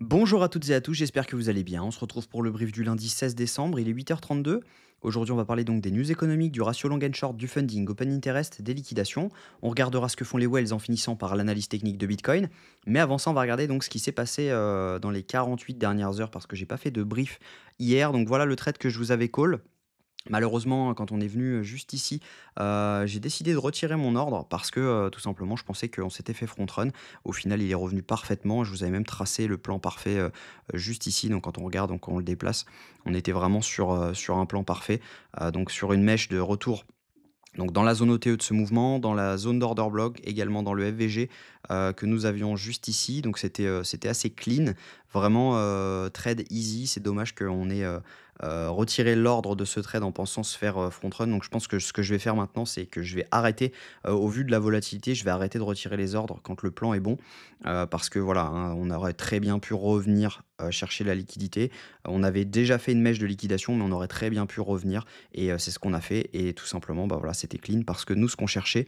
Bonjour à toutes et à tous, j'espère que vous allez bien. On se retrouve pour le brief du lundi 16 décembre, il est 8h32. Aujourd'hui, on va parler donc des news économiques, du ratio long and short, du funding, open interest, des liquidations. On regardera ce que font les whales en finissant par l'analyse technique de Bitcoin. Mais avant ça, on va regarder donc ce qui s'est passé dans les 48 dernières heures parce que j'ai pas fait de brief hier. Donc voilà le trade que je vous avais call. Malheureusement, quand on est venu, juste ici, j'ai décidé de retirer mon ordre parce que, tout simplement, je pensais qu'on s'était fait front run. Au final, il est revenu parfaitement. Je vous avais même tracé le plan parfait, juste ici. Donc quand on regarde, donc quand on le déplace, on était vraiment sur un plan parfait, donc sur une mèche de retour donc dans la zone OTE de ce mouvement, dans la zone d'order block, également dans le FVG, que nous avions juste ici. Donc c'était assez clean, vraiment, trade easy. C'est dommage qu'on ait, retiré l'ordre de ce trade en pensant se faire, front run. Donc je pense que ce que je vais faire maintenant, c'est que je vais arrêter, au vu de la volatilité, je vais arrêter de retirer les ordres quand le plan est bon. Parce que voilà, hein, on aurait très bien pu revenir, chercher la liquidité. On avait déjà fait une mèche de liquidation, mais on aurait très bien pu revenir et c'est ce qu'on a fait et tout simplement, bah, voilà, c'était clean parce que nous, ce qu'on cherchait,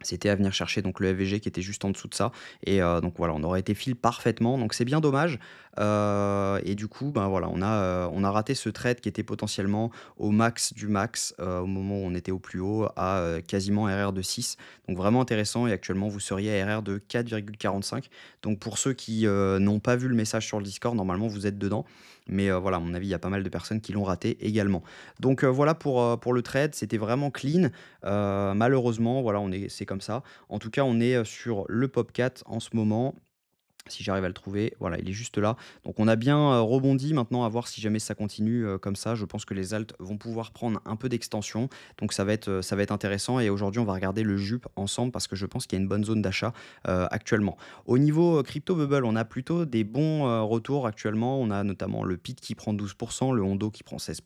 c'était à venir chercher donc le FVG qui était juste en dessous de ça et donc voilà, on aurait été fil parfaitement donc c'est bien dommage, et du coup, ben, voilà, on a raté ce trade qui était potentiellement au max du max, au moment où on était au plus haut à, quasiment RR de 6 donc vraiment intéressant et actuellement vous seriez à RR de 4,45 donc pour ceux qui, n'ont pas vu le message sur le Discord, normalement vous êtes dedans mais voilà, à mon avis, il y a pas mal de personnes qui l'ont raté également donc voilà pour le trade, c'était vraiment clean. Malheureusement, voilà, c'est comme ça. En tout cas, on est, sur le POP4 en ce moment. Si j'arrive à le trouver, voilà, il est juste là. Donc on a bien, rebondi maintenant à voir si jamais ça continue, comme ça. Je pense que les alts vont pouvoir prendre un peu d'extension. Donc ça va être intéressant et aujourd'hui, on va regarder le JUP ensemble parce que je pense qu'il y a une bonne zone d'achat, actuellement. Au niveau, crypto bubble, on a plutôt des bons, retours actuellement. On a notamment le PIT qui prend 12, le Hondo qui prend 16,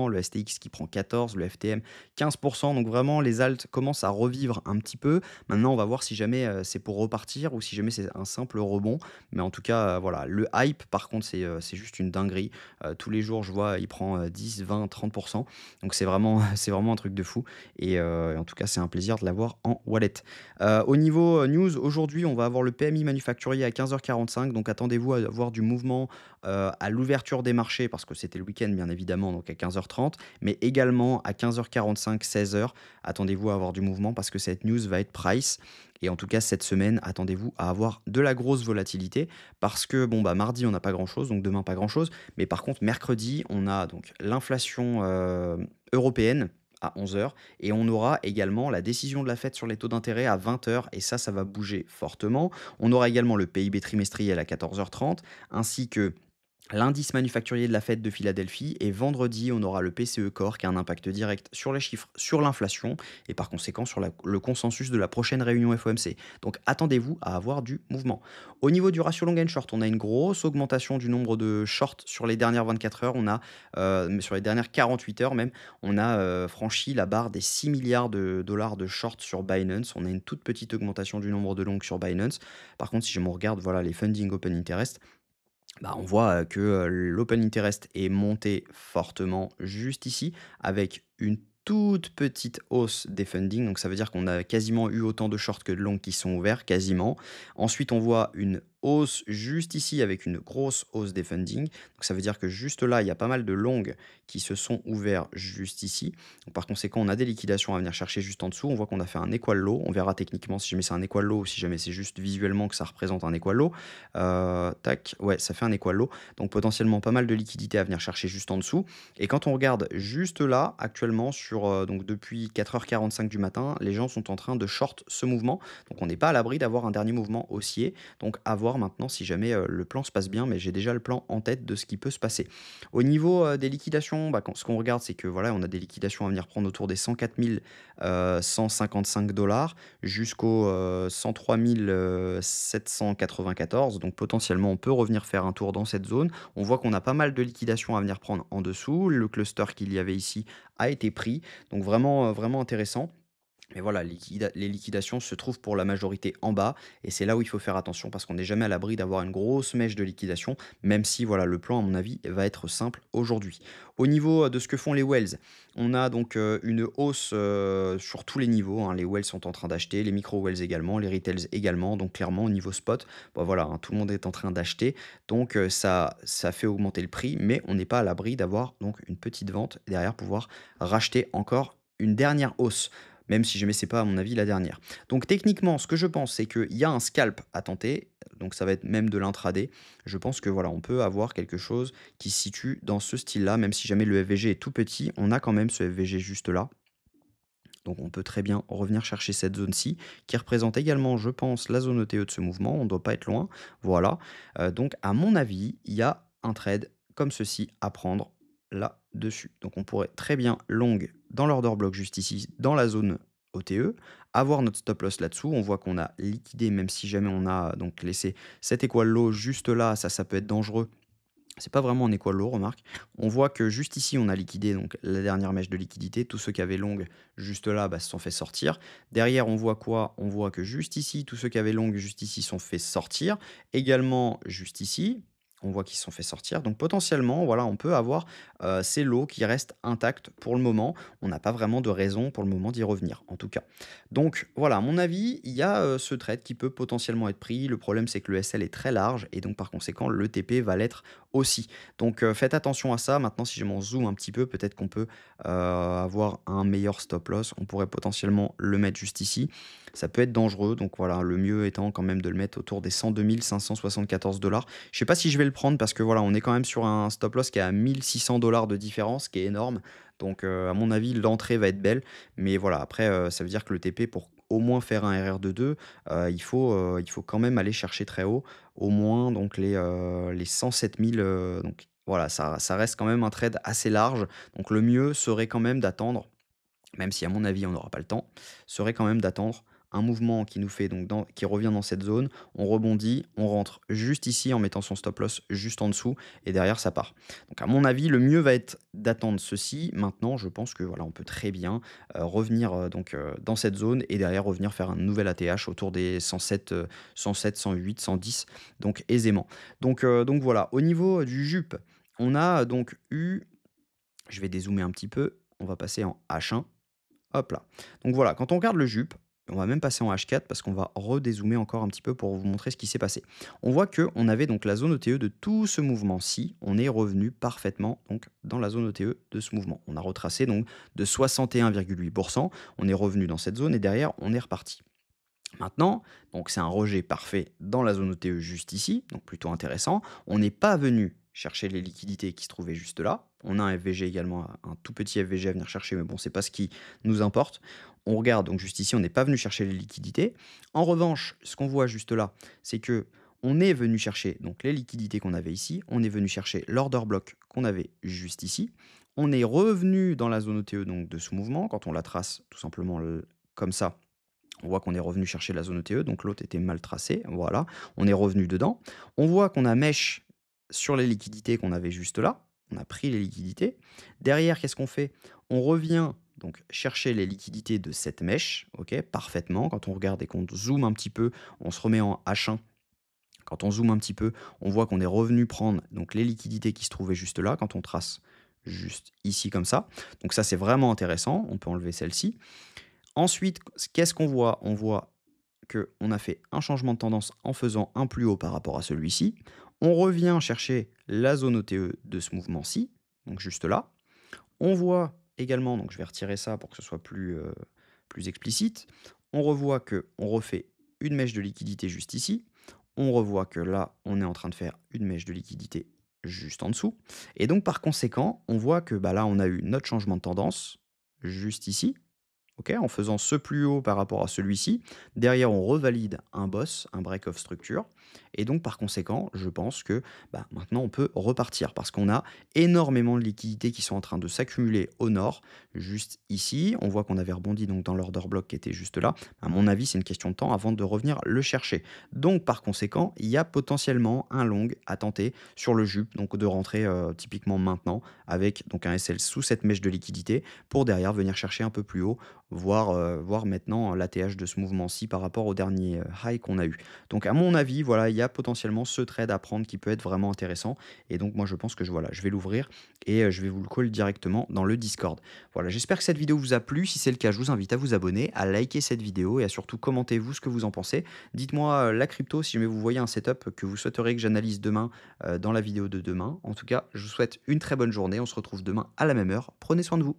le STX qui prend 14, le FTM 15. Donc vraiment les alts commencent à revivre un petit peu. Maintenant, on va voir si jamais, c'est pour repartir ou si jamais c'est un simple rebond. Mais en tout cas, voilà, le hype par contre, c'est juste une dinguerie. Tous les jours, je vois, il prend, 10, 20, 30. Donc c'est vraiment c'est vraiment un truc de fou et en tout cas, c'est un plaisir de l'avoir en wallet. Au niveau, news, aujourd'hui, on va avoir le PMI manufacturier à 15h45, donc attendez-vous à avoir du mouvement, à l'ouverture des marchés parce que c'était le week-end bien évidemment, donc à 15h30, mais également à 15h45, 16h. Attendez-vous à avoir du mouvement parce que cette news va être price et en tout cas, cette semaine, attendez-vous à avoir de la grosse volatilité parce que, bon, bah, mardi, on n'a pas grand-chose, donc demain, pas grand-chose. Mais par contre, mercredi, on a donc l'inflation européenne à 11h et on aura également la décision de la Fed sur les taux d'intérêt à 20h et ça va bouger fortement. On aura également le PIB trimestriel à 14h30 ainsi que l'indice manufacturier de la Fed de Philadelphie et vendredi, on aura le PCE Core qui a un impact direct sur les chiffres, sur l'inflation et par conséquent sur le consensus de la prochaine réunion FOMC. Donc attendez-vous à avoir du mouvement. Au niveau du ratio long and short, on a une grosse augmentation du nombre de shorts sur les dernières 24 heures. On a, sur les dernières 48 heures même, on a franchi la barre des 6 milliards de dollars de shorts sur Binance. On a une toute petite augmentation du nombre de longues sur Binance. Par contre, si je me regarde, voilà, les funding open interest, bah, on voit, que, l'open interest est monté fortement juste ici, avec une toute petite hausse des funding. Donc ça veut dire qu'on a quasiment eu autant de shorts que de longs qui sont ouverts, quasiment. Ensuite, on voit une hausse juste ici avec une grosse hausse des funding. Donc ça veut dire que juste là, il y a pas mal de longs qui se sont ouverts juste ici. Donc par conséquent, on a des liquidations à venir chercher juste en dessous. On voit qu'on a fait un equal low. On verra techniquement si jamais c'est un equal low ou si jamais c'est juste visuellement que ça représente un equal low. Tac, ouais, ça fait un equal low, donc potentiellement pas mal de liquidités à venir chercher juste en dessous et quand on regarde juste là, actuellement sur, donc depuis 4h45 du matin, les gens sont en train de short ce mouvement, donc on n'est pas à l'abri d'avoir un dernier mouvement haussier, donc à voir maintenant si jamais, le plan se passe bien, mais j'ai déjà le plan en tête de ce qui peut se passer. Au niveau, des liquidations, bah, ce qu'on regarde, c'est que voilà, on a des liquidations à venir prendre autour des 104 155 jusqu'aux, 103 794. Donc potentiellement, on peut revenir faire un tour dans cette zone. On voit qu'on a pas mal de liquidations à venir prendre en dessous. Le cluster qu'il y avait ici a été pris. Donc vraiment, vraiment intéressant. Mais voilà, les liquidations se trouvent pour la majorité en bas et c'est là où il faut faire attention parce qu'on n'est jamais à l'abri d'avoir une grosse mèche de liquidation, même si voilà, le plan, à mon avis, va être simple aujourd'hui. Au niveau de ce que font les Wells, on a donc une hausse sur tous les niveaux, hein. Les Wells sont en train d'acheter, les micro-Wells également, les retails également. Donc clairement, au niveau spot, bah, voilà, hein, tout le monde est en train d'acheter. Donc ça fait augmenter le prix, mais on n'est pas à l'abri d'avoir donc une petite vente et derrière pouvoir racheter encore une dernière hausse. Même si jamais c'est pas, à mon avis, la dernière. Donc techniquement, ce que je pense, c'est qu'il y a un scalp à tenter, donc ça va être même de l'intraday. Je pense que voilà, on peut avoir quelque chose qui se situe dans ce style-là, même si jamais le FVG est tout petit, on a quand même ce FVG juste là. Donc on peut très bien revenir chercher cette zone-ci, qui représente également, je pense, la zone ETE de ce mouvement. On ne doit pas être loin. Voilà. Donc à mon avis, il y a un trade comme ceci à prendre là-dessus. Donc on pourrait très bien long dans l'order block juste ici, dans la zone OTE, avoir notre stop loss là-dessous. On voit qu'on a liquidé, même si jamais on a donc laissé cet equal low juste là, ça peut être dangereux. C'est pas vraiment un equal low, remarque. On voit que juste ici, on a liquidé donc la dernière mèche de liquidité. Tous ceux qui avaient long juste là bah, se sont fait sortir. Derrière, on voit quoi? On voit que juste ici, tous ceux qui avaient long juste ici sont fait sortir. Également, juste ici, on voit qu'ils se sont fait sortir. Donc potentiellement, voilà, on peut avoir ces lots qui restent intacts pour le moment. On n'a pas vraiment de raison pour le moment d'y revenir, en tout cas. Donc voilà, à mon avis, il y a ce trade qui peut potentiellement être pris. Le problème, c'est que le SL est très large et donc par conséquent, le TP va l'être aussi. Donc faites attention à ça. Maintenant, si je m'en zoome un petit peu, peut-être qu'on peut avoir un meilleur stop loss. On pourrait potentiellement le mettre juste ici. Ça peut être dangereux. Donc voilà, le mieux étant quand même de le mettre autour des 102 574 dollars. Je sais pas si je vais le prendre parce que voilà, on est quand même sur un stop loss qui est à 1600 dollars de différence, qui est énorme. Donc à mon avis, l'entrée va être belle. Mais voilà, après, ça veut dire que le TP, pour au moins faire un RR de 2, il faut quand même aller chercher très haut, au moins donc les 107 000, donc voilà, ça reste quand même un trade assez large. Donc le mieux serait quand même d'attendre, même si à mon avis on n'aura pas le temps, serait quand même d'attendre un mouvement qui nous fait donc qui revient dans cette zone, on rebondit, on rentre juste ici en mettant son stop loss juste en dessous et derrière ça part. Donc à mon avis, le mieux va être d'attendre ceci. Maintenant, je pense que voilà, on peut très bien revenir dans cette zone et derrière revenir faire un nouvel ATH autour des 107, 107, 108, 110, donc aisément. Donc voilà, au niveau du jupe, on a donc eu, je vais dézoomer un petit peu, on va passer en H1. Hop là. Donc voilà, quand on regarde le jupe, on va même passer en H4 parce qu'on va redézoomer encore un petit peu pour vous montrer ce qui s'est passé. On voit qu'on avait donc la zone ETE de tout ce mouvement-ci. On est revenu parfaitement donc dans la zone ETE de ce mouvement. On a retracé donc de 61,8%. On est revenu dans cette zone et derrière, on est reparti. Maintenant, donc c'est un rejet parfait dans la zone OTE juste ici, donc plutôt intéressant. On n'est pas venu chercher les liquidités qui se trouvaient juste là. On a un FVG également, un tout petit FVG à venir chercher, mais bon, c'est pas ce qui nous importe. On regarde donc juste ici, on n'est pas venu chercher les liquidités. En revanche, ce qu'on voit juste là, c'est que on est venu chercher donc les liquidités qu'on avait ici. On est venu chercher l'order block qu'on avait juste ici. On est revenu dans la zone OTE donc de ce mouvement quand on la trace tout simplement comme ça. On voit qu'on est revenu chercher la zone ETE, donc l'autre était mal tracé. Voilà, on est revenu dedans. On voit qu'on a mèche sur les liquidités qu'on avait juste là. On a pris les liquidités. Derrière, qu'est-ce qu'on fait? On revient donc chercher les liquidités de cette mèche, ok, parfaitement. Quand on regarde et qu'on zoome un petit peu, on se remet en H1. Quand on zoome un petit peu, on voit qu'on est revenu prendre donc les liquidités qui se trouvaient juste là. Quand on trace juste ici comme ça. Donc ça, c'est vraiment intéressant. On peut enlever celle-ci. Ensuite, qu'est-ce qu'on voit? On voit qu'on a fait un changement de tendance en faisant un plus haut par rapport à celui-ci. On revient chercher la zone OTE de ce mouvement-ci, donc juste là. On voit également, donc je vais retirer ça pour que ce soit plus explicite. On revoit qu'on refait une mèche de liquidité juste ici. On revoit que là, on est en train de faire une mèche de liquidité juste en dessous. Et donc, par conséquent, on voit que bah, là, on a eu notre changement de tendance juste ici. Ok, en faisant ce plus haut par rapport à celui-ci. Derrière, on revalide un boss, un break of structure. Et donc, par conséquent, je pense que bah, maintenant, on peut repartir parce qu'on a énormément de liquidités qui sont en train de s'accumuler au nord, juste ici. On voit qu'on avait rebondi donc, dans l'order block qui était juste là. À mon avis, c'est une question de temps avant de revenir le chercher. Donc, par conséquent, il y a potentiellement un long à tenter sur le jupe, donc de rentrer typiquement maintenant avec donc un SL sous cette mèche de liquidité pour derrière venir chercher un peu plus haut voir maintenant l'ATH de ce mouvement-ci par rapport au dernier, high qu'on a eu. Donc à mon avis, voilà, il y a potentiellement ce trade à prendre qui peut être vraiment intéressant et donc moi je pense que voilà, je vais l'ouvrir et je vais vous le call directement dans le Discord. Voilà, j'espère que cette vidéo vous a plu. Si c'est le cas, je vous invite à vous abonner, à liker cette vidéo et à surtout commenter vous ce que vous en pensez. Dites-moi, la crypto, si jamais vous voyez un setup que vous souhaiteriez que j'analyse demain, dans la vidéo de demain. En tout cas, je vous souhaite une très bonne journée. On se retrouve demain à la même heure. Prenez soin de vous.